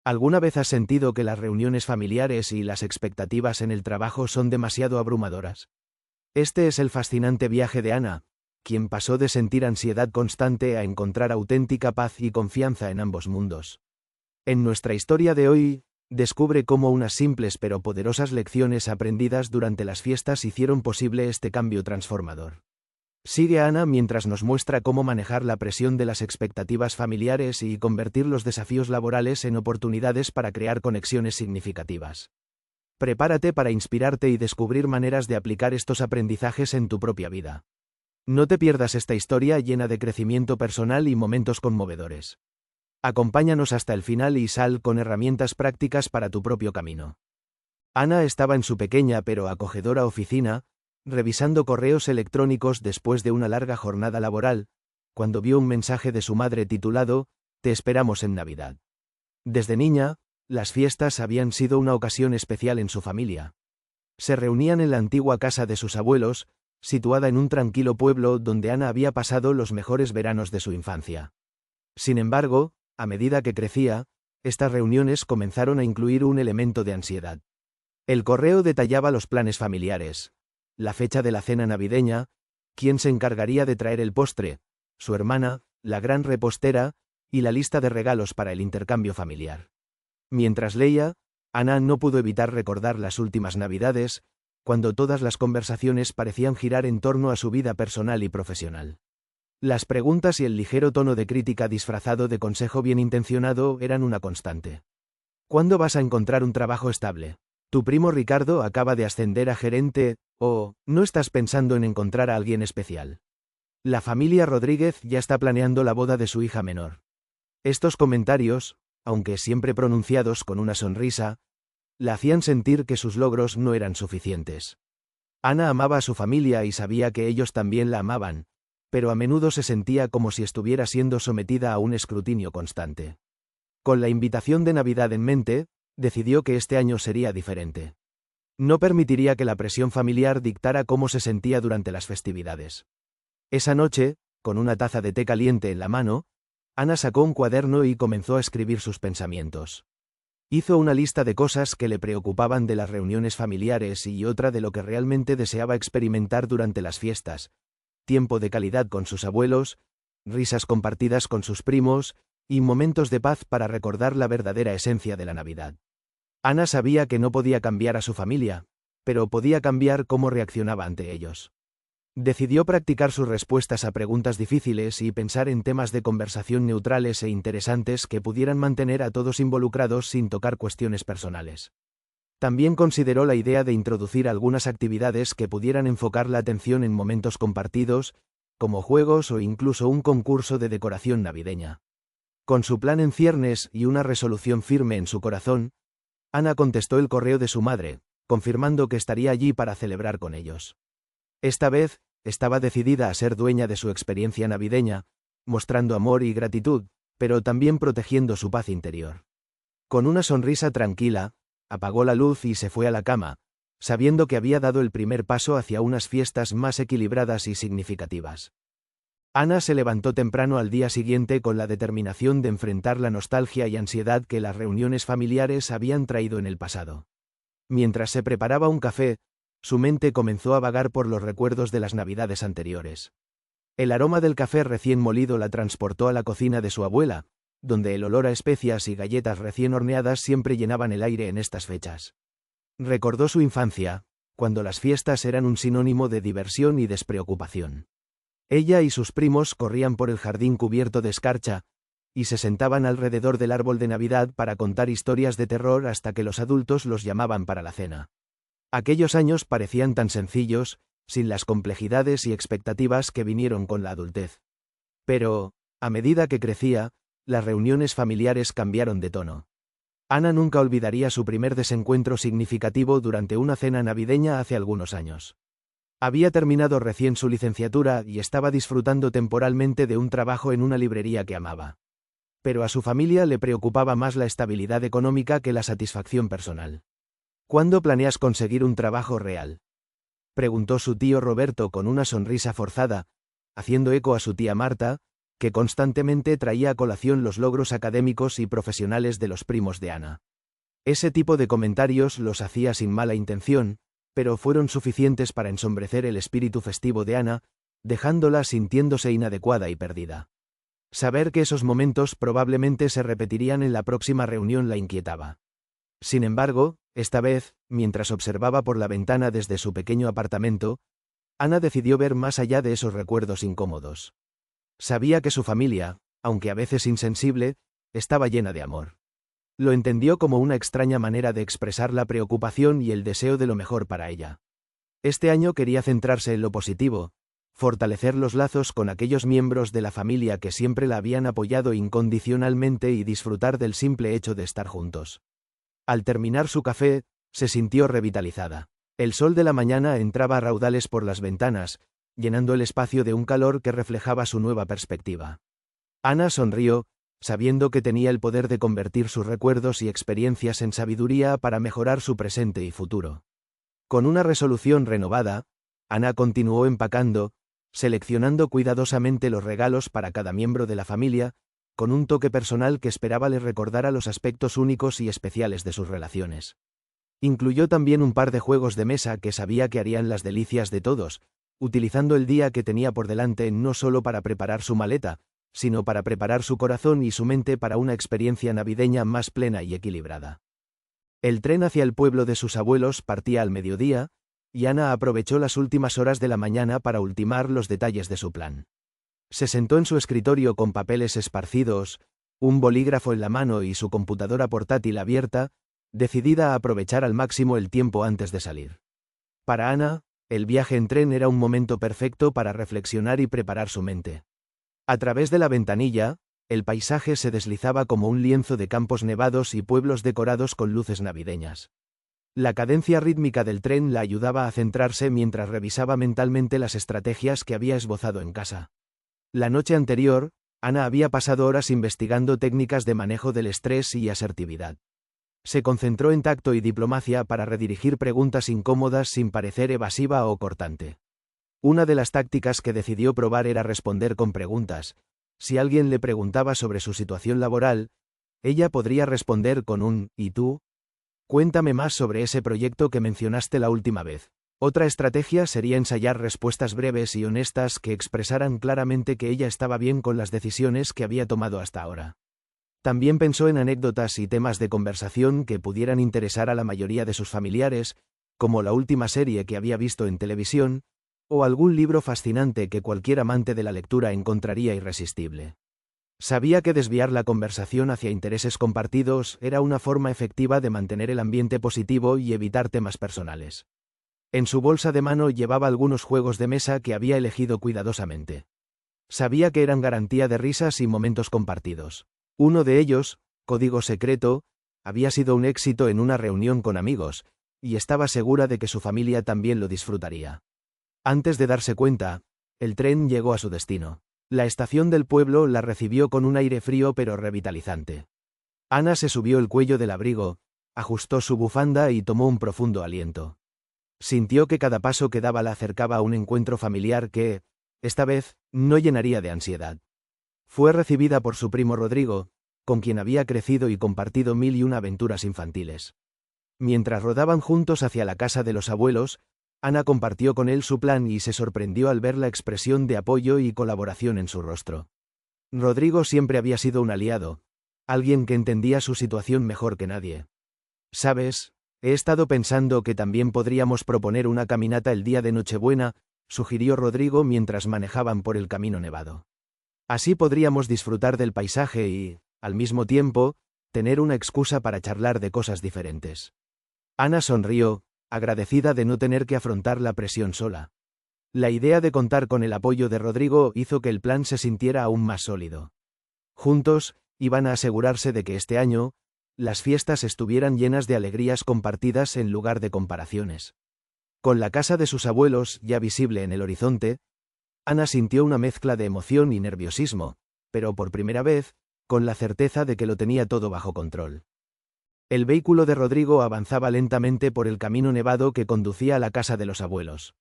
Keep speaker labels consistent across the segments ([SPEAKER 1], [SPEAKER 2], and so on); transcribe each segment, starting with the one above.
[SPEAKER 1] ¿Alguna vez has sentido que las reuniones familiares y las expectativas en el trabajo son demasiado abrumadoras? Este es el fascinante viaje de Ana, quien pasó de sentir ansiedad constante a encontrar auténtica paz y confianza en ambos mundos. En nuestra historia de hoy, descubre cómo unas simples pero poderosas lecciones aprendidas durante las fiestas hicieron posible este cambio transformador. Sigue a Ana mientras nos muestra cómo manejar la presión de las expectativas familiares y convertir los desafíos laborales en oportunidades para crear conexiones significativas. Prepárate para inspirarte y descubrir maneras de aplicar estos aprendizajes en tu propia vida. No te pierdas esta historia llena de crecimiento personal y momentos conmovedores. Acompáñanos hasta el final y sal con herramientas prácticas para tu propio camino. Ana estaba en su pequeña pero acogedora oficina, revisando correos electrónicos después de una larga jornada laboral, cuando vio un mensaje de su madre titulado «Te esperamos en Navidad». Desde niña, las fiestas habían sido una ocasión especial en su familia. Se reunían en la antigua casa de sus abuelos, situada en un tranquilo pueblo donde Ana había pasado los mejores veranos de su infancia. Sin embargo, a medida que crecía, estas reuniones comenzaron a incluir un elemento de ansiedad. El correo detallaba los planes familiares, la fecha de la cena navideña, quién se encargaría de traer el postre, su hermana, la gran repostera, y la lista de regalos para el intercambio familiar. Mientras leía, Ana no pudo evitar recordar las últimas Navidades, cuando todas las conversaciones parecían girar en torno a su vida personal y profesional. Las preguntas y el ligero tono de crítica disfrazado de consejo bien intencionado eran una constante. ¿Cuándo vas a encontrar un trabajo estable? ¿Tu primo Ricardo acaba de ascender a gerente? ¿O no estás pensando en encontrar a alguien especial? La familia Rodríguez ya está planeando la boda de su hija menor. Estos comentarios, aunque siempre pronunciados con una sonrisa, la hacían sentir que sus logros no eran suficientes. Ana amaba a su familia y sabía que ellos también la amaban, pero a menudo se sentía como si estuviera siendo sometida a un escrutinio constante. Con la invitación de Navidad en mente, decidió que este año sería diferente. No permitiría que la presión familiar dictara cómo se sentía durante las festividades. Esa noche, con una taza de té caliente en la mano, Ana sacó un cuaderno y comenzó a escribir sus pensamientos. Hizo una lista de cosas que le preocupaban de las reuniones familiares y otra de lo que realmente deseaba experimentar durante las fiestas: tiempo de calidad con sus abuelos, risas compartidas con sus primos, y momentos de paz para recordar la verdadera esencia de la Navidad. Ana sabía que no podía cambiar a su familia, pero podía cambiar cómo reaccionaba ante ellos. Decidió practicar sus respuestas a preguntas difíciles y pensar en temas de conversación neutrales e interesantes que pudieran mantener a todos involucrados sin tocar cuestiones personales. También consideró la idea de introducir algunas actividades que pudieran enfocar la atención en momentos compartidos, como juegos o incluso un concurso de decoración navideña. Con su plan en ciernes y una resolución firme en su corazón, Ana contestó el correo de su madre, confirmando que estaría allí para celebrar con ellos. Esta vez, estaba decidida a ser dueña de su experiencia navideña, mostrando amor y gratitud, pero también protegiendo su paz interior. Con una sonrisa tranquila, apagó la luz y se fue a la cama, sabiendo que había dado el primer paso hacia unas fiestas más equilibradas y significativas. Ana se levantó temprano al día siguiente con la determinación de enfrentar la nostalgia y ansiedad que las reuniones familiares habían traído en el pasado. Mientras se preparaba un café, su mente comenzó a vagar por los recuerdos de las Navidades anteriores. El aroma del café recién molido la transportó a la cocina de su abuela, donde el olor a especias y galletas recién horneadas siempre llenaban el aire en estas fechas. Recordó su infancia, cuando las fiestas eran un sinónimo de diversión y despreocupación. Ella y sus primos corrían por el jardín cubierto de escarcha, y se sentaban alrededor del árbol de Navidad para contar historias de terror hasta que los adultos los llamaban para la cena. Aquellos años parecían tan sencillos, sin las complejidades y expectativas que vinieron con la adultez. Pero, a medida que crecía, las reuniones familiares cambiaron de tono. Ana nunca olvidaría su primer desencuentro significativo durante una cena navideña hace algunos años. Había terminado recién su licenciatura y estaba disfrutando temporalmente de un trabajo en una librería que amaba. Pero a su familia le preocupaba más la estabilidad económica que la satisfacción personal. ¿Cuándo planeas conseguir un trabajo real?, preguntó su tío Roberto con una sonrisa forzada, haciendo eco a su tía Marta, que constantemente traía a colación los logros académicos y profesionales de los primos de Ana. Ese tipo de comentarios los hacía sin mala intención, pero fueron suficientes para ensombrecer el espíritu festivo de Ana, dejándola sintiéndose inadecuada y perdida. Saber que esos momentos probablemente se repetirían en la próxima reunión la inquietaba. Sin embargo, esta vez, mientras observaba por la ventana desde su pequeño apartamento, Ana decidió ver más allá de esos recuerdos incómodos. Sabía que su familia, aunque a veces insensible, estaba llena de amor. Lo entendió como una extraña manera de expresar la preocupación y el deseo de lo mejor para ella. Este año quería centrarse en lo positivo, fortalecer los lazos con aquellos miembros de la familia que siempre la habían apoyado incondicionalmente y disfrutar del simple hecho de estar juntos. Al terminar su café, se sintió revitalizada. El sol de la mañana entraba a raudales por las ventanas, llenando el espacio de un calor que reflejaba su nueva perspectiva. Ana sonrió, sabiendo que tenía el poder de convertir sus recuerdos y experiencias en sabiduría para mejorar su presente y futuro. Con una resolución renovada, Ana continuó empacando, seleccionando cuidadosamente los regalos para cada miembro de la familia, con un toque personal que esperaba les recordara los aspectos únicos y especiales de sus relaciones. Incluyó también un par de juegos de mesa que sabía que harían las delicias de todos, utilizando el día que tenía por delante no solo para preparar su maleta, sino para preparar su corazón y su mente para una experiencia navideña más plena y equilibrada. El tren hacia el pueblo de sus abuelos partía al mediodía, y Ana aprovechó las últimas horas de la mañana para ultimar los detalles de su plan. Se sentó en su escritorio con papeles esparcidos, un bolígrafo en la mano y su computadora portátil abierta, decidida a aprovechar al máximo el tiempo antes de salir. Para Ana, el viaje en tren era un momento perfecto para reflexionar y preparar su mente. A través de la ventanilla, el paisaje se deslizaba como un lienzo de campos nevados y pueblos decorados con luces navideñas. La cadencia rítmica del tren la ayudaba a centrarse mientras revisaba mentalmente las estrategias que había esbozado en casa. La noche anterior, Ana había pasado horas investigando técnicas de manejo del estrés y asertividad. Se concentró en tacto y diplomacia para redirigir preguntas incómodas sin parecer evasiva o cortante. Una de las tácticas que decidió probar era responder con preguntas. Si alguien le preguntaba sobre su situación laboral, ella podría responder con un «¿Y tú? Cuéntame más sobre ese proyecto que mencionaste la última vez». Otra estrategia sería ensayar respuestas breves y honestas que expresaran claramente que ella estaba bien con las decisiones que había tomado hasta ahora. También pensó en anécdotas y temas de conversación que pudieran interesar a la mayoría de sus familiares, como la última serie que había visto en televisión, o algún libro fascinante que cualquier amante de la lectura encontraría irresistible. Sabía que desviar la conversación hacia intereses compartidos era una forma efectiva de mantener el ambiente positivo y evitar temas personales. En su bolsa de mano llevaba algunos juegos de mesa que había elegido cuidadosamente. Sabía que eran garantía de risas y momentos compartidos. Uno de ellos, Código Secreto, había sido un éxito en una reunión con amigos, y estaba segura de que su familia también lo disfrutaría. Antes de darse cuenta, el tren llegó a su destino. La estación del pueblo la recibió con un aire frío pero revitalizante. Ana se subió el cuello del abrigo, ajustó su bufanda y tomó un profundo aliento. Sintió que cada paso que daba la acercaba a un encuentro familiar que, esta vez, no llenaría de ansiedad. Fue recibida por su primo Rodrigo, con quien había crecido y compartido 1001 aventuras infantiles. Mientras rodaban juntos hacia la casa de los abuelos, Ana compartió con él su plan y se sorprendió al ver la expresión de apoyo y colaboración en su rostro. Rodrigo siempre había sido un aliado, alguien que entendía su situación mejor que nadie. «¿Sabes? He estado pensando que también podríamos proponer una caminata el día de Nochebuena», sugirió Rodrigo mientras manejaban por el camino nevado. «Así podríamos disfrutar del paisaje y, al mismo tiempo, tener una excusa para charlar de cosas diferentes». Ana sonrió, agradecida de no tener que afrontar la presión sola. La idea de contar con el apoyo de Rodrigo hizo que el plan se sintiera aún más sólido. Juntos, iban a asegurarse de que este año, las fiestas estuvieran llenas de alegrías compartidas en lugar de comparaciones. Con la casa de sus abuelos ya visible en el horizonte, Ana sintió una mezcla de emoción y nerviosismo, pero por primera vez, con la certeza de que lo tenía todo bajo control. El vehículo de Rodrigo avanzaba lentamente por el camino nevado que conducía a la casa de los abuelos.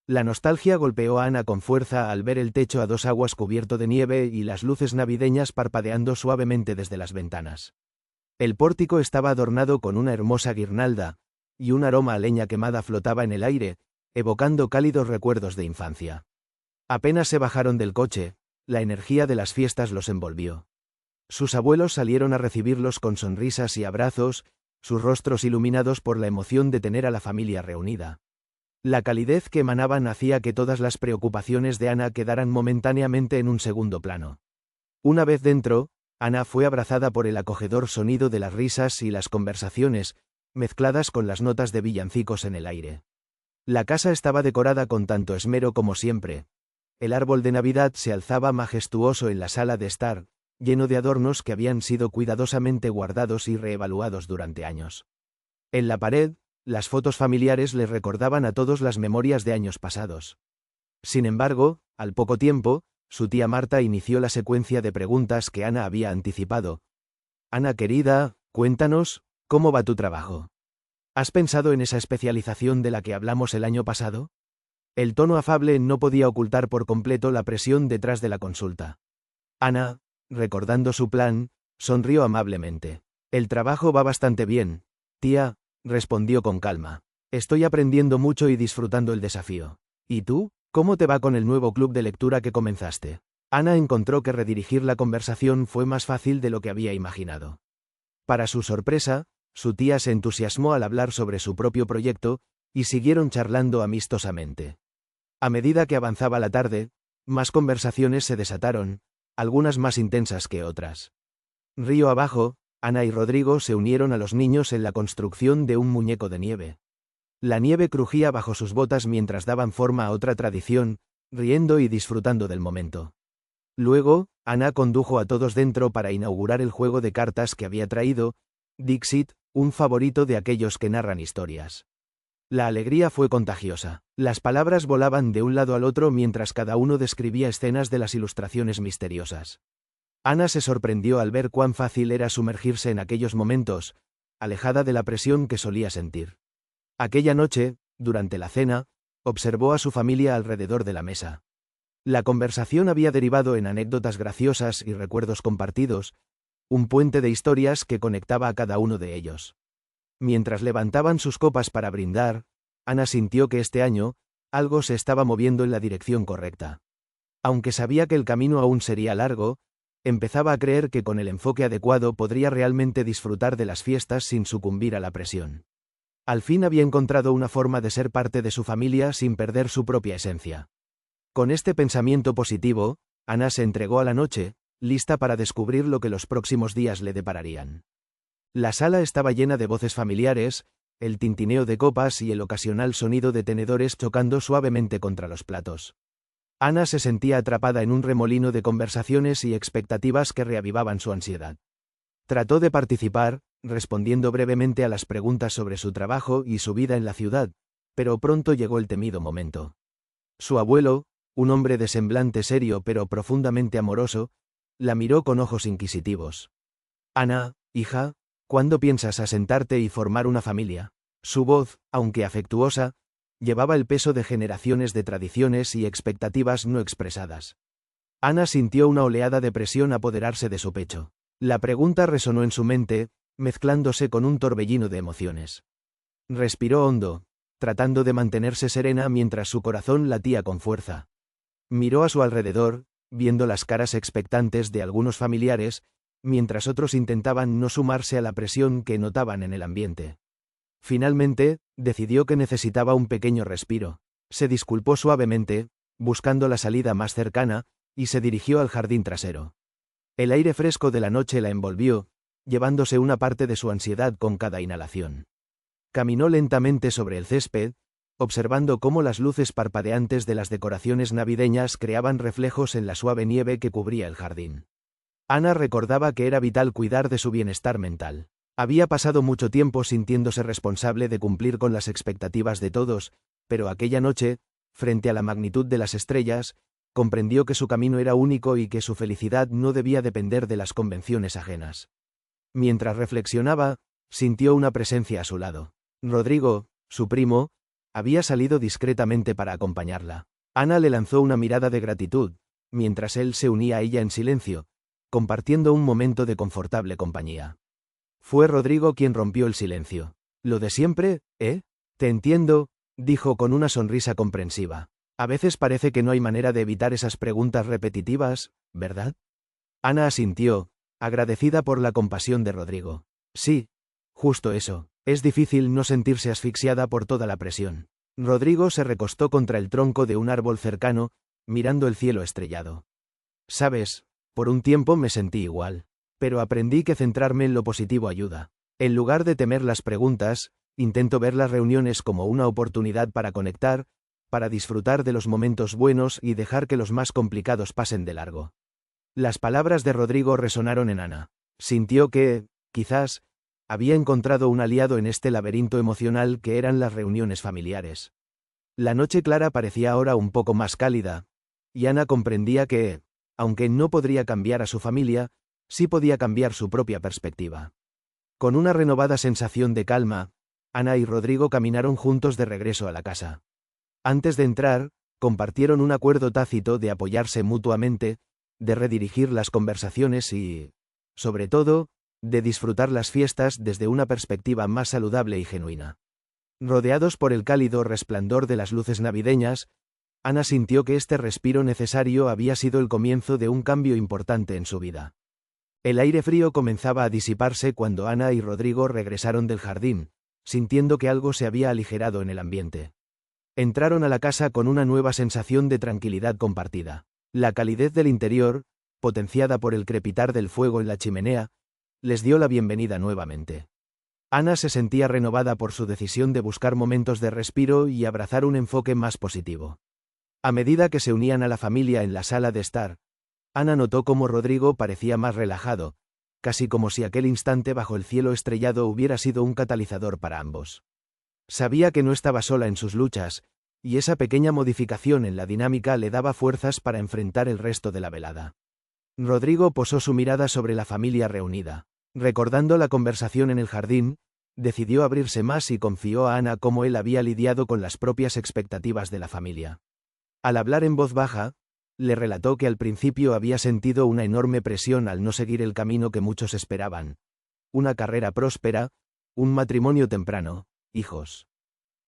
[SPEAKER 1] La nostalgia golpeó a Ana con fuerza al ver el techo a dos aguas cubierto de nieve y las luces navideñas parpadeando suavemente desde las ventanas. El pórtico estaba adornado con una hermosa guirnalda, y un aroma a leña quemada flotaba en el aire, evocando cálidos recuerdos de infancia. Apenas se bajaron del coche, la energía de las fiestas los envolvió. Sus abuelos salieron a recibirlos con sonrisas y abrazos, sus rostros iluminados por la emoción de tener a la familia reunida. La calidez que emanaban hacía que todas las preocupaciones de Ana quedaran momentáneamente en un segundo plano. Una vez dentro, Ana fue abrazada por el acogedor sonido de las risas y las conversaciones, mezcladas con las notas de villancicos en el aire. La casa estaba decorada con tanto esmero como siempre. El árbol de Navidad se alzaba majestuoso en la sala de estar, lleno de adornos que habían sido cuidadosamente guardados y reevaluados durante años. En la pared, las fotos familiares les recordaban a todos las memorias de años pasados. Sin embargo, al poco tiempo, su tía Marta inició la secuencia de preguntas que Ana había anticipado. Ana querida, cuéntanos, ¿cómo va tu trabajo? ¿Has pensado en esa especialización de la que hablamos el año pasado? El tono afable no podía ocultar por completo la presión detrás de la consulta. Ana, recordando su plan, sonrió amablemente. El trabajo va bastante bien, tía, respondió con calma. Estoy aprendiendo mucho y disfrutando el desafío. ¿Y tú? ¿Cómo te va con el nuevo club de lectura que comenzaste? Ana encontró que redirigir la conversación fue más fácil de lo que había imaginado. Para su sorpresa, su tía se entusiasmó al hablar sobre su propio proyecto, y siguieron charlando amistosamente. A medida que avanzaba la tarde, más conversaciones se desataron, algunas más intensas que otras. Río abajo, Ana y Rodrigo se unieron a los niños en la construcción de un muñeco de nieve. La nieve crujía bajo sus botas mientras daban forma a otra tradición, riendo y disfrutando del momento. Luego, Ana condujo a todos dentro para inaugurar el juego de cartas que había traído, Dixit, un favorito de aquellos que narran historias. La alegría fue contagiosa. Las palabras volaban de un lado al otro mientras cada uno describía escenas de las ilustraciones misteriosas. Ana se sorprendió al ver cuán fácil era sumergirse en aquellos momentos, alejada de la presión que solía sentir. Aquella noche, durante la cena, observó a su familia alrededor de la mesa. La conversación había derivado en anécdotas graciosas y recuerdos compartidos, un puente de historias que conectaba a cada uno de ellos. Mientras levantaban sus copas para brindar, Ana sintió que este año, algo se estaba moviendo en la dirección correcta. Aunque sabía que el camino aún sería largo, empezaba a creer que con el enfoque adecuado podría realmente disfrutar de las fiestas sin sucumbir a la presión. Al fin había encontrado una forma de ser parte de su familia sin perder su propia esencia. Con este pensamiento positivo, Ana se entregó a la noche, lista para descubrir lo que los próximos días le depararían. La sala estaba llena de voces familiares, el tintineo de copas y el ocasional sonido de tenedores chocando suavemente contra los platos. Ana se sentía atrapada en un remolino de conversaciones y expectativas que reavivaban su ansiedad. Trató de participar, respondiendo brevemente a las preguntas sobre su trabajo y su vida en la ciudad, pero pronto llegó el temido momento. Su abuelo, un hombre de semblante serio pero profundamente amoroso, la miró con ojos inquisitivos. Ana, hija, ¿cuándo piensas asentarte y formar una familia? Su voz, aunque afectuosa, llevaba el peso de generaciones de tradiciones y expectativas no expresadas. Ana sintió una oleada de presión apoderarse de su pecho. La pregunta resonó en su mente, mezclándose con un torbellino de emociones. Respiró hondo, tratando de mantenerse serena mientras su corazón latía con fuerza. Miró a su alrededor, viendo las caras expectantes de algunos familiares, mientras otros intentaban no sumarse a la presión que notaban en el ambiente. Finalmente, decidió que necesitaba un pequeño respiro. Se disculpó suavemente, buscando la salida más cercana, y se dirigió al jardín trasero. El aire fresco de la noche la envolvió, llevándose una parte de su ansiedad con cada inhalación. Caminó lentamente sobre el césped, observando cómo las luces parpadeantes de las decoraciones navideñas creaban reflejos en la suave nieve que cubría el jardín. Ana recordaba que era vital cuidar de su bienestar mental. Había pasado mucho tiempo sintiéndose responsable de cumplir con las expectativas de todos, pero aquella noche, frente a la magnitud de las estrellas, comprendió que su camino era único y que su felicidad no debía depender de las convenciones ajenas. Mientras reflexionaba, sintió una presencia a su lado. Rodrigo, su primo, Había salido discretamente para acompañarla. Ana le lanzó una mirada de gratitud, mientras él se unía a ella en silencio, compartiendo un momento de confortable compañía. Fue Rodrigo quien rompió el silencio. «¿Lo de siempre, eh? Te entiendo», dijo con una sonrisa comprensiva. «A veces parece que no hay manera de evitar esas preguntas repetitivas, ¿verdad?» Ana asintió, agradecida por la compasión de Rodrigo. «Sí, justo eso. Es difícil no sentirse asfixiada por toda la presión». Rodrigo se recostó contra el tronco de un árbol cercano, mirando el cielo estrellado. «Sabes, por un tiempo me sentí igual. Pero aprendí que centrarme en lo positivo ayuda. En lugar de temer las preguntas, intento ver las reuniones como una oportunidad para conectar, para disfrutar de los momentos buenos y dejar que los más complicados pasen de largo». Las palabras de Rodrigo resonaron en Ana. Sintió que, quizás, había encontrado un aliado en este laberinto emocional que eran las reuniones familiares. La noche clara parecía ahora un poco más cálida, y Ana comprendía que, aunque no podría cambiar a su familia, sí podía cambiar su propia perspectiva. Con una renovada sensación de calma, Ana y Rodrigo caminaron juntos de regreso a la casa. Antes de entrar, compartieron un acuerdo tácito de apoyarse mutuamente, de redirigir las conversaciones y, sobre todo, de disfrutar las fiestas desde una perspectiva más saludable y genuina. Rodeados por el cálido resplandor de las luces navideñas, Ana sintió que este respiro necesario había sido el comienzo de un cambio importante en su vida. El aire frío comenzaba a disiparse cuando Ana y Rodrigo regresaron del jardín, sintiendo que algo se había aligerado en el ambiente. Entraron a la casa con una nueva sensación de tranquilidad compartida. La calidez del interior, potenciada por el crepitar del fuego en la chimenea, les dio la bienvenida nuevamente. Ana se sentía renovada por su decisión de buscar momentos de respiro y abrazar un enfoque más positivo. A medida que se unían a la familia en la sala de estar, Ana notó cómo Rodrigo parecía más relajado, casi como si aquel instante bajo el cielo estrellado hubiera sido un catalizador para ambos. Sabía que no estaba sola en sus luchas, y esa pequeña modificación en la dinámica le daba fuerzas para enfrentar el resto de la velada. Rodrigo posó su mirada sobre la familia reunida. Recordando la conversación en el jardín, decidió abrirse más y confió a Ana cómo él había lidiado con las propias expectativas de la familia. Al hablar en voz baja, le relató que al principio había sentido una enorme presión al no seguir el camino que muchos esperaban. Una carrera próspera, un matrimonio temprano, hijos.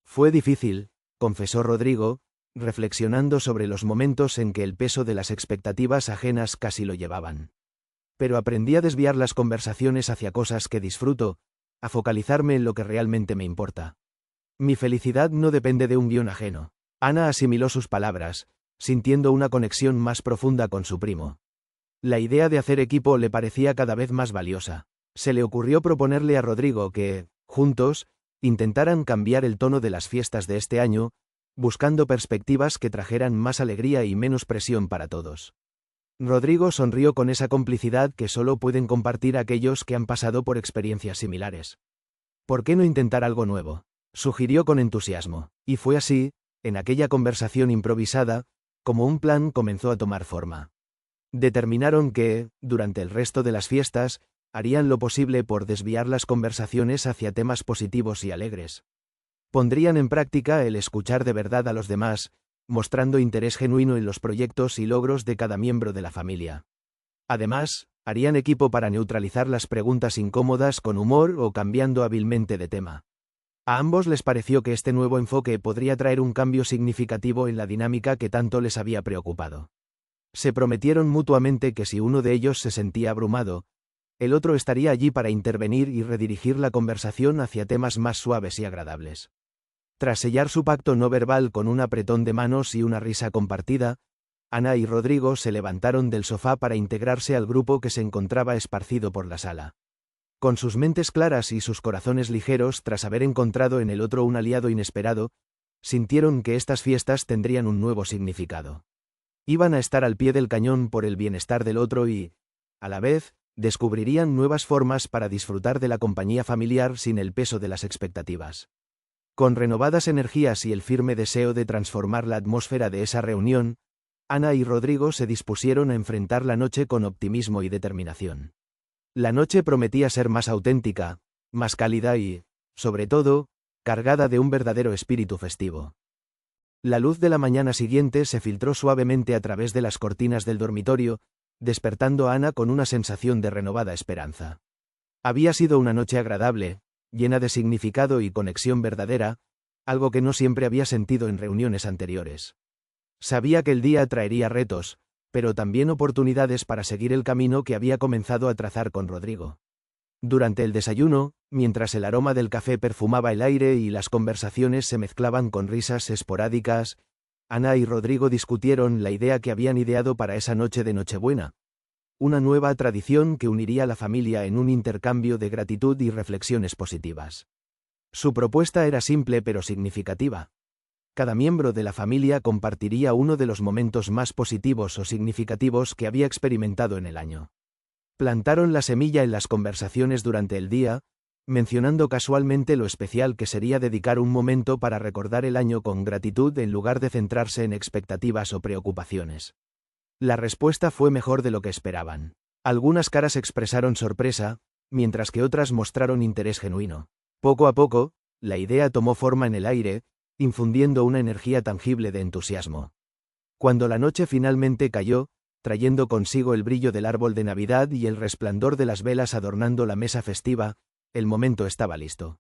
[SPEAKER 1] Fue difícil, confesó Rodrigo, reflexionando sobre los momentos en que el peso de las expectativas ajenas casi lo llevaban. Pero aprendí a desviar las conversaciones hacia cosas que disfruto, a focalizarme en lo que realmente me importa. Mi felicidad no depende de un guión ajeno. Ana asimiló sus palabras, sintiendo una conexión más profunda con su primo. La idea de hacer equipo le parecía cada vez más valiosa. Se le ocurrió proponerle a Rodrigo que, juntos, intentaran cambiar el tono de las fiestas de este año, buscando perspectivas que trajeran más alegría y menos presión para todos. Rodrigo sonrió con esa complicidad que solo pueden compartir aquellos que han pasado por experiencias similares. ¿Por qué no intentar algo nuevo?, sugirió con entusiasmo, y fue así, en aquella conversación improvisada, como un plan comenzó a tomar forma. Determinaron que, durante el resto de las fiestas, harían lo posible por desviar las conversaciones hacia temas positivos y alegres. Pondrían en práctica el escuchar de verdad a los demás, mostrando interés genuino en los proyectos y logros de cada miembro de la familia. Además, harían equipo para neutralizar las preguntas incómodas con humor o cambiando hábilmente de tema. A ambos les pareció que este nuevo enfoque podría traer un cambio significativo en la dinámica que tanto les había preocupado. Se prometieron mutuamente que si uno de ellos se sentía abrumado, el otro estaría allí para intervenir y redirigir la conversación hacia temas más suaves y agradables. Tras sellar su pacto no verbal con un apretón de manos y una risa compartida, Ana y Rodrigo se levantaron del sofá para integrarse al grupo que se encontraba esparcido por la sala. Con sus mentes claras y sus corazones ligeros tras haber encontrado en el otro un aliado inesperado, sintieron que estas fiestas tendrían un nuevo significado. Iban a estar al pie del cañón por el bienestar del otro y, a la vez, descubrirían nuevas formas para disfrutar de la compañía familiar sin el peso de las expectativas. Con renovadas energías y el firme deseo de transformar la atmósfera de esa reunión, Ana y Rodrigo se dispusieron a enfrentar la noche con optimismo y determinación. La noche prometía ser más auténtica, más cálida y, sobre todo, cargada de un verdadero espíritu festivo. La luz de la mañana siguiente se filtró suavemente a través de las cortinas del dormitorio, despertando a Ana con una sensación de renovada esperanza. Había sido una noche agradable, llena de significado y conexión verdadera, algo que no siempre había sentido en reuniones anteriores. Sabía que el día traería retos, pero también oportunidades para seguir el camino que había comenzado a trazar con Rodrigo. Durante el desayuno, mientras el aroma del café perfumaba el aire y las conversaciones se mezclaban con risas esporádicas, Ana y Rodrigo discutieron la idea que habían ideado para esa noche de Nochebuena. Una nueva tradición que uniría a la familia en un intercambio de gratitud y reflexiones positivas. Su propuesta era simple pero significativa. Cada miembro de la familia compartiría uno de los momentos más positivos o significativos que había experimentado en el año. Plantaron la semilla en las conversaciones durante el día, mencionando casualmente lo especial que sería dedicar un momento para recordar el año con gratitud en lugar de centrarse en expectativas o preocupaciones. La respuesta fue mejor de lo que esperaban. Algunas caras expresaron sorpresa, mientras que otras mostraron interés genuino. Poco a poco, la idea tomó forma en el aire, infundiendo una energía tangible de entusiasmo. Cuando la noche finalmente cayó, trayendo consigo el brillo del árbol de Navidad y el resplandor de las velas adornando la mesa festiva, el momento estaba listo.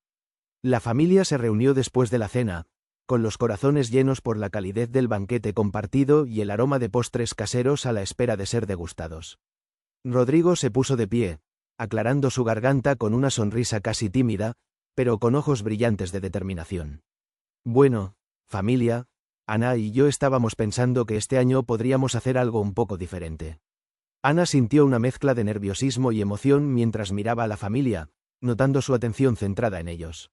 [SPEAKER 1] La familia se reunió después de la cena, con los corazones llenos por la calidez del banquete compartido y el aroma de postres caseros a la espera de ser degustados. Rodrigo se puso de pie, aclarando su garganta con una sonrisa casi tímida, pero con ojos brillantes de determinación. Bueno, familia, Ana y yo estábamos pensando que este año podríamos hacer algo un poco diferente. Ana sintió una mezcla de nerviosismo y emoción mientras miraba a la familia, notando su atención centrada en ellos.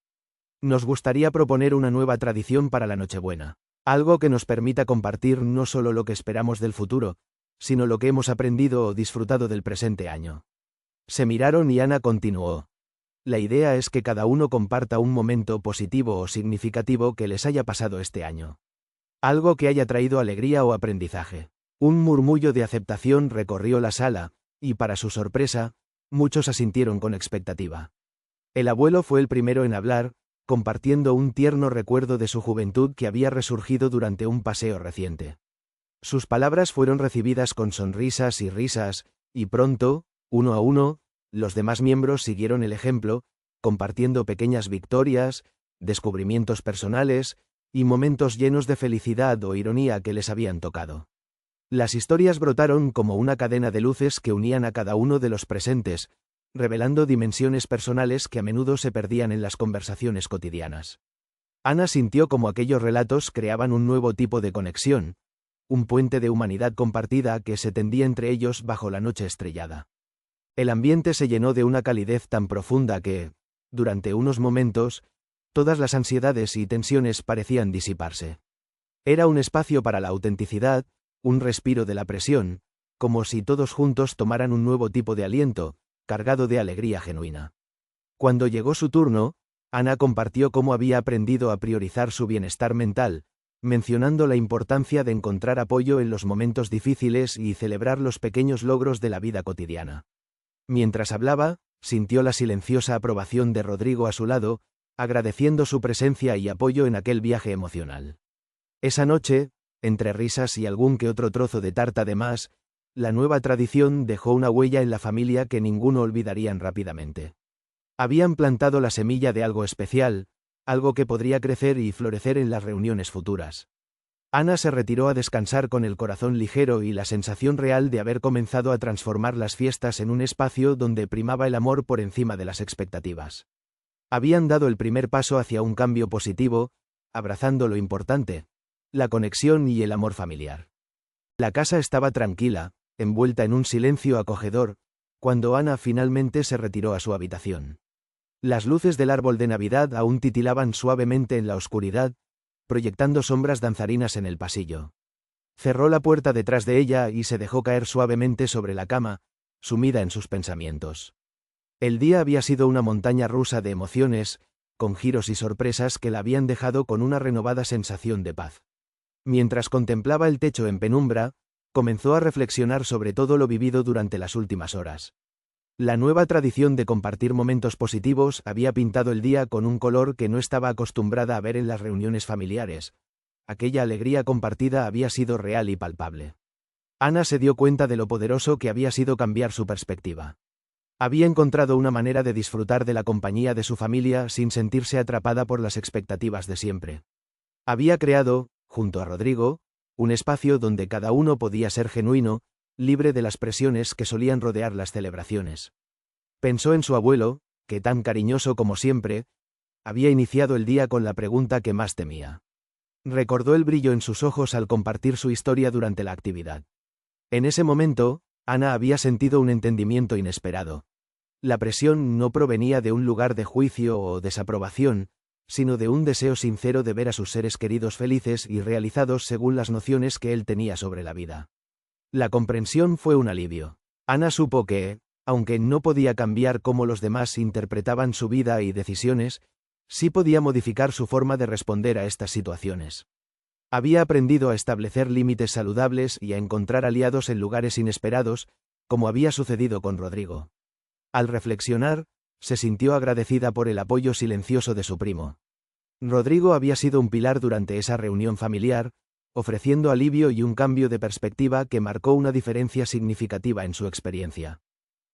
[SPEAKER 1] Nos gustaría proponer una nueva tradición para la Nochebuena, algo que nos permita compartir no solo lo que esperamos del futuro, sino lo que hemos aprendido o disfrutado del presente año. Se miraron y Ana continuó. La idea es que cada uno comparta un momento positivo o significativo que les haya pasado este año. Algo que haya traído alegría o aprendizaje. Un murmullo de aceptación recorrió la sala, y para su sorpresa, muchos asintieron con expectativa. El abuelo fue el primero en hablar, compartiendo un tierno recuerdo de su juventud que había resurgido durante un paseo reciente. Sus palabras fueron recibidas con sonrisas y risas, y pronto, uno a uno, los demás miembros siguieron el ejemplo, compartiendo pequeñas victorias, descubrimientos personales, y momentos llenos de felicidad o ironía que les habían tocado. Las historias brotaron como una cadena de luces que unían a cada uno de los presentes, revelando dimensiones personales que a menudo se perdían en las conversaciones cotidianas. Ana sintió como aquellos relatos creaban un nuevo tipo de conexión, un puente de humanidad compartida que se tendía entre ellos bajo la noche estrellada. El ambiente se llenó de una calidez tan profunda que, durante unos momentos, todas las ansiedades y tensiones parecían disiparse. Era un espacio para la autenticidad, un respiro de la presión, como si todos juntos tomaran un nuevo tipo de aliento, cargado de alegría genuina. Cuando llegó su turno, Ana compartió cómo había aprendido a priorizar su bienestar mental, mencionando la importancia de encontrar apoyo en los momentos difíciles y celebrar los pequeños logros de la vida cotidiana. Mientras hablaba, sintió la silenciosa aprobación de Rodrigo a su lado, agradeciendo su presencia y apoyo en aquel viaje emocional. Esa noche, entre risas y algún que otro trozo de tarta de más, la nueva tradición dejó una huella en la familia que ninguno olvidarían rápidamente. Habían plantado la semilla de algo especial, algo que podría crecer y florecer en las reuniones futuras. Ana se retiró a descansar con el corazón ligero y la sensación real de haber comenzado a transformar las fiestas en un espacio donde primaba el amor por encima de las expectativas. Habían dado el primer paso hacia un cambio positivo, abrazando lo importante, la conexión y el amor familiar. La casa estaba tranquila, envuelta en un silencio acogedor, cuando Ana finalmente se retiró a su habitación. Las luces del árbol de Navidad aún titilaban suavemente en la oscuridad, proyectando sombras danzarinas en el pasillo. Cerró la puerta detrás de ella y se dejó caer suavemente sobre la cama, sumida en sus pensamientos. El día había sido una montaña rusa de emociones, con giros y sorpresas que la habían dejado con una renovada sensación de paz. Mientras contemplaba el techo en penumbra, comenzó a reflexionar sobre todo lo vivido durante las últimas horas. La nueva tradición de compartir momentos positivos había pintado el día con un color que no estaba acostumbrada a ver en las reuniones familiares. Aquella alegría compartida había sido real y palpable. Ana se dio cuenta de lo poderoso que había sido cambiar su perspectiva. Había encontrado una manera de disfrutar de la compañía de su familia sin sentirse atrapada por las expectativas de siempre. Había creado, junto a Rodrigo, un espacio donde cada uno podía ser genuino, libre de las presiones que solían rodear las celebraciones. Pensó en su abuelo, que tan cariñoso como siempre, había iniciado el día con la pregunta que más temía. Recordó el brillo en sus ojos al compartir su historia durante la actividad. En ese momento, Ana había sentido un entendimiento inesperado. La presión no provenía de un lugar de juicio o desaprobación, sino de un deseo sincero de ver a sus seres queridos felices y realizados según las nociones que él tenía sobre la vida. La comprensión fue un alivio. Ana supo que, aunque no podía cambiar cómo los demás interpretaban su vida y decisiones, sí podía modificar su forma de responder a estas situaciones. Había aprendido a establecer límites saludables y a encontrar aliados en lugares inesperados, como había sucedido con Rodrigo. Al reflexionar, se sintió agradecida por el apoyo silencioso de su primo. Rodrigo había sido un pilar durante esa reunión familiar, ofreciendo alivio y un cambio de perspectiva que marcó una diferencia significativa en su experiencia.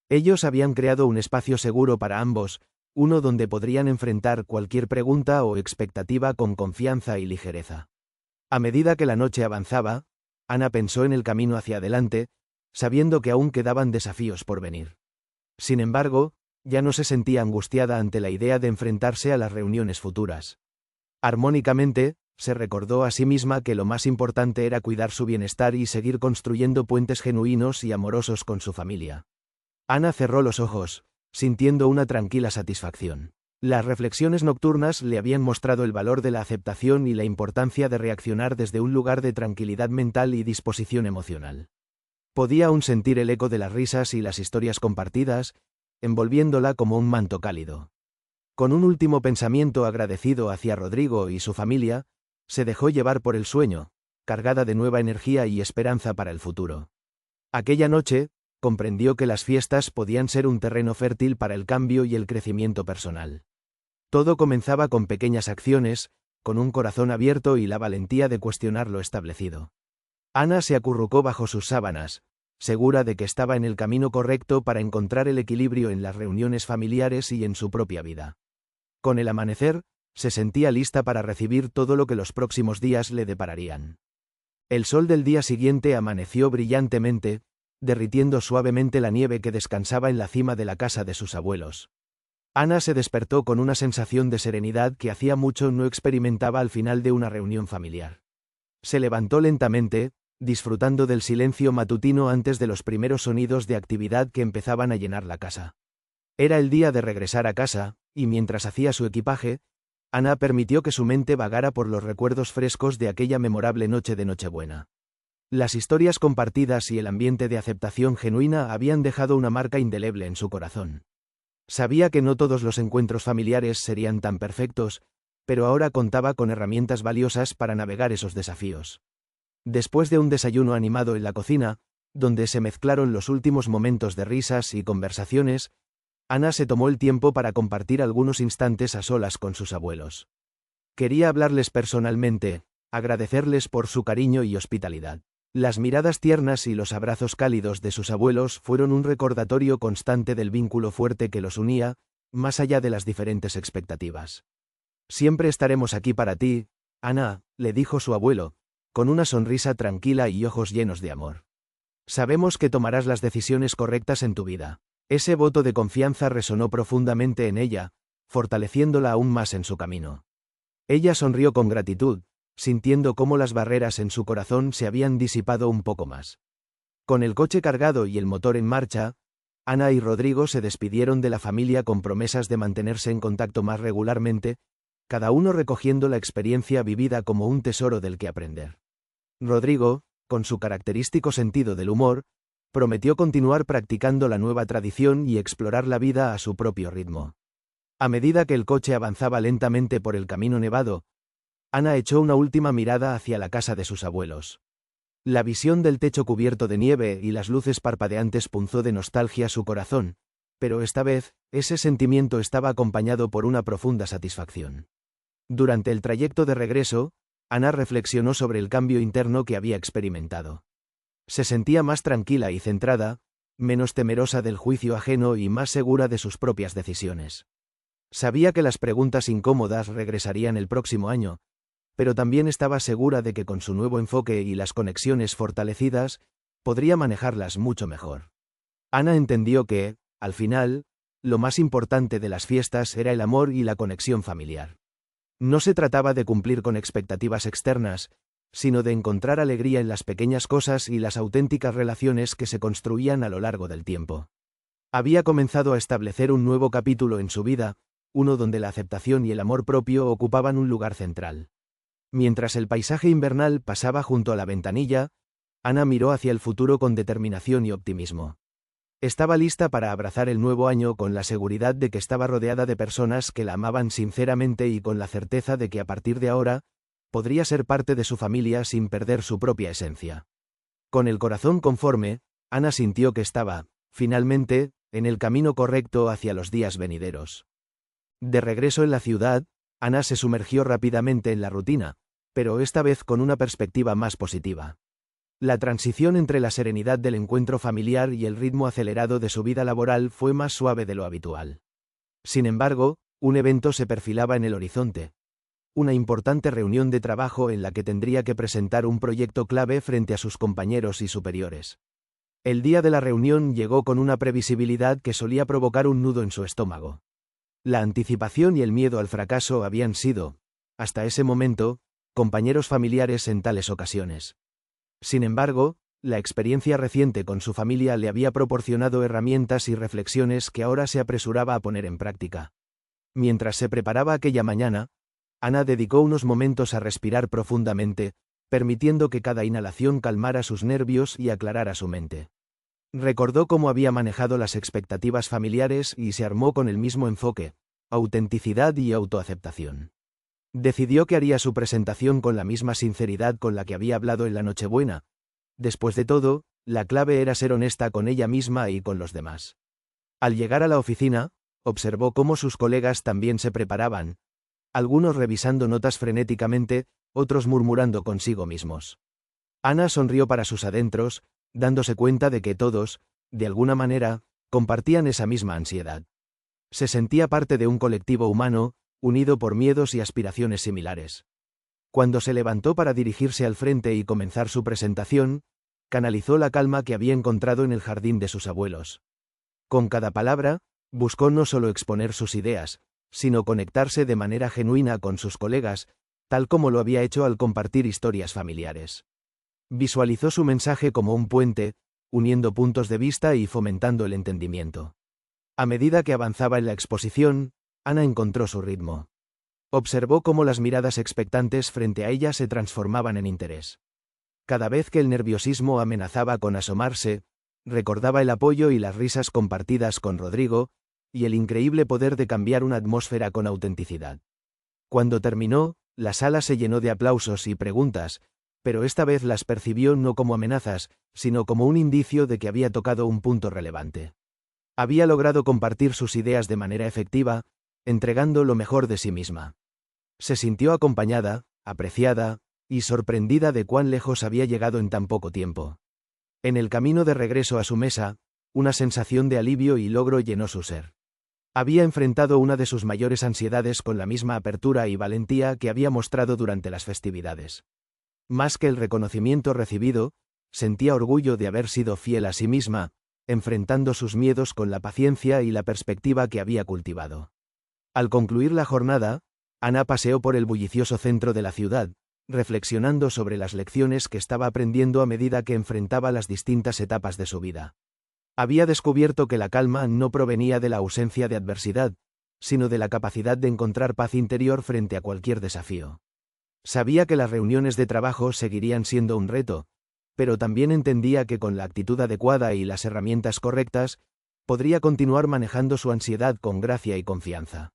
[SPEAKER 1] Ellos habían creado un espacio seguro para ambos, uno donde podrían enfrentar cualquier pregunta o expectativa con confianza y ligereza. A medida que la noche avanzaba, Ana pensó en el camino hacia adelante, sabiendo que aún quedaban desafíos por venir. Sin embargo, ya no se sentía angustiada ante la idea de enfrentarse a las reuniones futuras. Armónicamente, se recordó a sí misma que lo más importante era cuidar su bienestar y seguir construyendo puentes genuinos y amorosos con su familia. Ana cerró los ojos, sintiendo una tranquila satisfacción. Las reflexiones nocturnas le habían mostrado el valor de la aceptación y la importancia de reaccionar desde un lugar de tranquilidad mental y disposición emocional. Podía aún sentir el eco de las risas y las historias compartidas, envolviéndola como un manto cálido. Con un último pensamiento agradecido hacia Rodrigo y su familia, se dejó llevar por el sueño, cargada de nueva energía y esperanza para el futuro. Aquella noche, comprendió que las fiestas podían ser un terreno fértil para el cambio y el crecimiento personal. Todo comenzaba con pequeñas acciones, con un corazón abierto y la valentía de cuestionar lo establecido. Ana se acurrucó bajo sus sábanas, segura de que estaba en el camino correcto para encontrar el equilibrio en las reuniones familiares y en su propia vida. Con el amanecer, se sentía lista para recibir todo lo que los próximos días le depararían. El sol del día siguiente amaneció brillantemente, derritiendo suavemente la nieve que descansaba en la cima de la casa de sus abuelos. Ana se despertó con una sensación de serenidad que hacía mucho no experimentaba al final de una reunión familiar. Se levantó lentamente, disfrutando del silencio matutino antes de los primeros sonidos de actividad que empezaban a llenar la casa. Era el día de regresar a casa, y mientras hacía su equipaje, Ana permitió que su mente vagara por los recuerdos frescos de aquella memorable noche de Nochebuena. Las historias compartidas y el ambiente de aceptación genuina habían dejado una marca indeleble en su corazón. Sabía que no todos los encuentros familiares serían tan perfectos, pero ahora contaba con herramientas valiosas para navegar esos desafíos. Después de un desayuno animado en la cocina, donde se mezclaron los últimos momentos de risas y conversaciones, Ana se tomó el tiempo para compartir algunos instantes a solas con sus abuelos. Quería hablarles personalmente, agradecerles por su cariño y hospitalidad. Las miradas tiernas y los abrazos cálidos de sus abuelos fueron un recordatorio constante del vínculo fuerte que los unía, más allá de las diferentes expectativas. Siempre estaremos aquí para ti, Ana, le dijo su abuelo, con una sonrisa tranquila y ojos llenos de amor. Sabemos que tomarás las decisiones correctas en tu vida. Ese voto de confianza resonó profundamente en ella, fortaleciéndola aún más en su camino. Ella sonrió con gratitud, sintiendo cómo las barreras en su corazón se habían disipado un poco más. Con el coche cargado y el motor en marcha, Ana y Rodrigo se despidieron de la familia con promesas de mantenerse en contacto más regularmente, cada uno recogiendo la experiencia vivida como un tesoro del que aprender. Rodrigo, con su característico sentido del humor, prometió continuar practicando la nueva tradición y explorar la vida a su propio ritmo. A medida que el coche avanzaba lentamente por el camino nevado, Ana echó una última mirada hacia la casa de sus abuelos. La visión del techo cubierto de nieve y las luces parpadeantes punzó de nostalgia su corazón, pero esta vez, ese sentimiento estaba acompañado por una profunda satisfacción. Durante el trayecto de regreso, Ana reflexionó sobre el cambio interno que había experimentado. Se sentía más tranquila y centrada, menos temerosa del juicio ajeno y más segura de sus propias decisiones. Sabía que las preguntas incómodas regresarían el próximo año, pero también estaba segura de que con su nuevo enfoque y las conexiones fortalecidas, podría manejarlas mucho mejor. Ana entendió que, al final, lo más importante de las fiestas era el amor y la conexión familiar. No se trataba de cumplir con expectativas externas, sino de encontrar alegría en las pequeñas cosas y las auténticas relaciones que se construían a lo largo del tiempo. Había comenzado a establecer un nuevo capítulo en su vida, uno donde la aceptación y el amor propio ocupaban un lugar central. Mientras el paisaje invernal pasaba junto a la ventanilla, Ana miró hacia el futuro con determinación y optimismo. Estaba lista para abrazar el nuevo año con la seguridad de que estaba rodeada de personas que la amaban sinceramente y con la certeza de que a partir de ahora, podría ser parte de su familia sin perder su propia esencia. Con el corazón conforme, Ana sintió que estaba, finalmente, en el camino correcto hacia los días venideros. De regreso en la ciudad, Ana se sumergió rápidamente en la rutina, pero esta vez con una perspectiva más positiva. La transición entre la serenidad del encuentro familiar y el ritmo acelerado de su vida laboral fue más suave de lo habitual. Sin embargo, un evento se perfilaba en el horizonte. Una importante reunión de trabajo en la que tendría que presentar un proyecto clave frente a sus compañeros y superiores. El día de la reunión llegó con una previsibilidad que solía provocar un nudo en su estómago. La anticipación y el miedo al fracaso habían sido, hasta ese momento, compañeros familiares en tales ocasiones. Sin embargo, la experiencia reciente con su familia le había proporcionado herramientas y reflexiones que ahora se apresuraba a poner en práctica. Mientras se preparaba aquella mañana, Ana dedicó unos momentos a respirar profundamente, permitiendo que cada inhalación calmara sus nervios y aclarara su mente. Recordó cómo había manejado las expectativas familiares y se armó con el mismo enfoque, autenticidad y autoaceptación. Decidió que haría su presentación con la misma sinceridad con la que había hablado en la Nochebuena. Después de todo, la clave era ser honesta con ella misma y con los demás. Al llegar a la oficina, observó cómo sus colegas también se preparaban, algunos revisando notas frenéticamente, otros murmurando consigo mismos. Ana sonrió para sus adentros, dándose cuenta de que todos, de alguna manera, compartían esa misma ansiedad. Se sentía parte de un colectivo humano, unido por miedos y aspiraciones similares. Cuando se levantó para dirigirse al frente y comenzar su presentación, canalizó la calma que había encontrado en el jardín de sus abuelos. Con cada palabra, buscó no solo exponer sus ideas, sino conectarse de manera genuina con sus colegas, tal como lo había hecho al compartir historias familiares. Visualizó su mensaje como un puente, uniendo puntos de vista y fomentando el entendimiento. A medida que avanzaba en la exposición, Ana encontró su ritmo. Observó cómo las miradas expectantes frente a ella se transformaban en interés. Cada vez que el nerviosismo amenazaba con asomarse, recordaba el apoyo y las risas compartidas con Rodrigo, y el increíble poder de cambiar una atmósfera con autenticidad. Cuando terminó, la sala se llenó de aplausos y preguntas, pero esta vez las percibió no como amenazas, sino como un indicio de que había tocado un punto relevante. Había logrado compartir sus ideas de manera efectiva, entregando lo mejor de sí misma. Se sintió acompañada, apreciada, y sorprendida de cuán lejos había llegado en tan poco tiempo. En el camino de regreso a su mesa, una sensación de alivio y logro llenó su ser. Había enfrentado una de sus mayores ansiedades con la misma apertura y valentía que había mostrado durante las festividades. Más que el reconocimiento recibido, sentía orgullo de haber sido fiel a sí misma, enfrentando sus miedos con la paciencia y la perspectiva que había cultivado. Al concluir la jornada, Ana paseó por el bullicioso centro de la ciudad, reflexionando sobre las lecciones que estaba aprendiendo a medida que enfrentaba las distintas etapas de su vida. Había descubierto que la calma no provenía de la ausencia de adversidad, sino de la capacidad de encontrar paz interior frente a cualquier desafío. Sabía que las reuniones de trabajo seguirían siendo un reto, pero también entendía que con la actitud adecuada y las herramientas correctas, podría continuar manejando su ansiedad con gracia y confianza.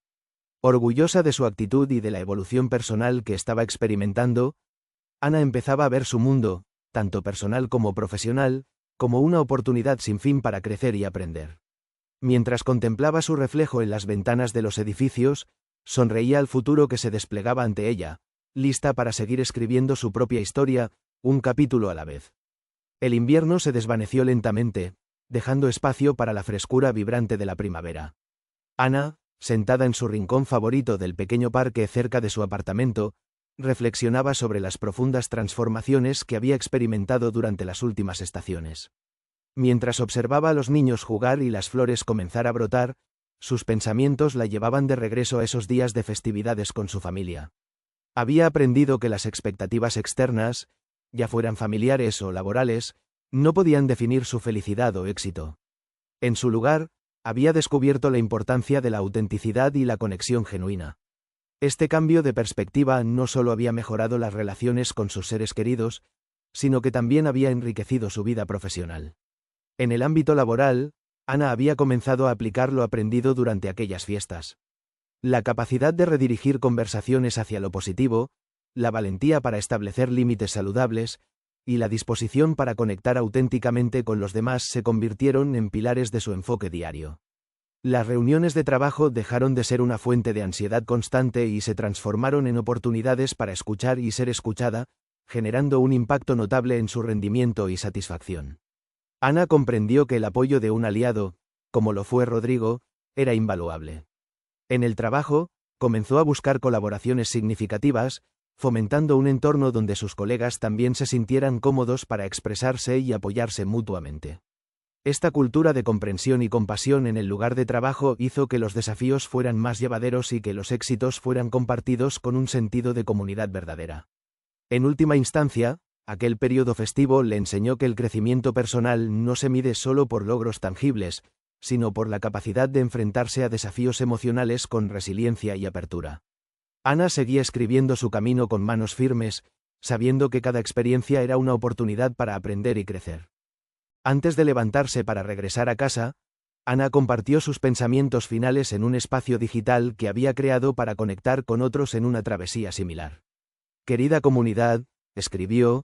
[SPEAKER 1] Orgullosa de su actitud y de la evolución personal que estaba experimentando, Ana empezaba a ver su mundo, tanto personal como profesional, como una oportunidad sin fin para crecer y aprender. Mientras contemplaba su reflejo en las ventanas de los edificios, sonreía al futuro que se desplegaba ante ella, lista para seguir escribiendo su propia historia, un capítulo a la vez. El invierno se desvaneció lentamente, dejando espacio para la frescura vibrante de la primavera. Ana, sentada en su rincón favorito del pequeño parque cerca de su apartamento, reflexionaba sobre las profundas transformaciones que había experimentado durante las últimas estaciones. Mientras observaba a los niños jugar y las flores comenzar a brotar, sus pensamientos la llevaban de regreso a esos días de festividades con su familia. Había aprendido que las expectativas externas, ya fueran familiares o laborales, no podían definir su felicidad o éxito. En su lugar, había descubierto la importancia de la autenticidad y la conexión genuina. Este cambio de perspectiva no solo había mejorado las relaciones con sus seres queridos, sino que también había enriquecido su vida profesional. En el ámbito laboral, Ana había comenzado a aplicar lo aprendido durante aquellas fiestas. La capacidad de redirigir conversaciones hacia lo positivo, la valentía para establecer límites saludables, y la disposición para conectar auténticamente con los demás se convirtieron en pilares de su enfoque diario. Las reuniones de trabajo dejaron de ser una fuente de ansiedad constante y se transformaron en oportunidades para escuchar y ser escuchada, generando un impacto notable en su rendimiento y satisfacción. Ana comprendió que el apoyo de un aliado, como lo fue Rodrigo, era invaluable. En el trabajo, comenzó a buscar colaboraciones significativas, fomentando un entorno donde sus colegas también se sintieran cómodos para expresarse y apoyarse mutuamente. Esta cultura de comprensión y compasión en el lugar de trabajo hizo que los desafíos fueran más llevaderos y que los éxitos fueran compartidos con un sentido de comunidad verdadera. En última instancia, aquel periodo festivo le enseñó que el crecimiento personal no se mide solo por logros tangibles, sino por la capacidad de enfrentarse a desafíos emocionales con resiliencia y apertura. Ana seguía escribiendo su camino con manos firmes, sabiendo que cada experiencia era una oportunidad para aprender y crecer. Antes de levantarse para regresar a casa, Ana compartió sus pensamientos finales en un espacio digital que había creado para conectar con otros en una travesía similar. Querida comunidad, escribió,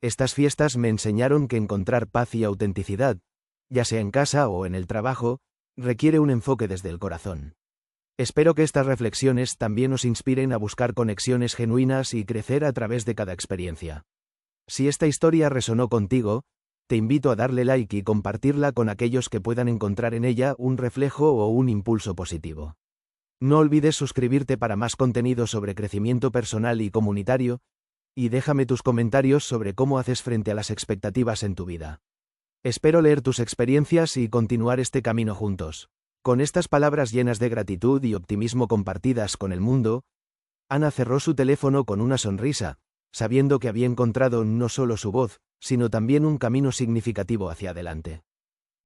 [SPEAKER 1] estas fiestas me enseñaron que encontrar paz y autenticidad, ya sea en casa o en el trabajo, requiere un enfoque desde el corazón. Espero que estas reflexiones también os inspiren a buscar conexiones genuinas y crecer a través de cada experiencia. Si esta historia resonó contigo, te invito a darle like y compartirla con aquellos que puedan encontrar en ella un reflejo o un impulso positivo. No olvides suscribirte para más contenido sobre crecimiento personal y comunitario, y déjame tus comentarios sobre cómo haces frente a las expectativas en tu vida. Espero leer tus experiencias y continuar este camino juntos. Con estas palabras llenas de gratitud y optimismo compartidas con el mundo, Ana cerró su teléfono con una sonrisa, sabiendo que había encontrado no solo su voz, sino también un camino significativo hacia adelante.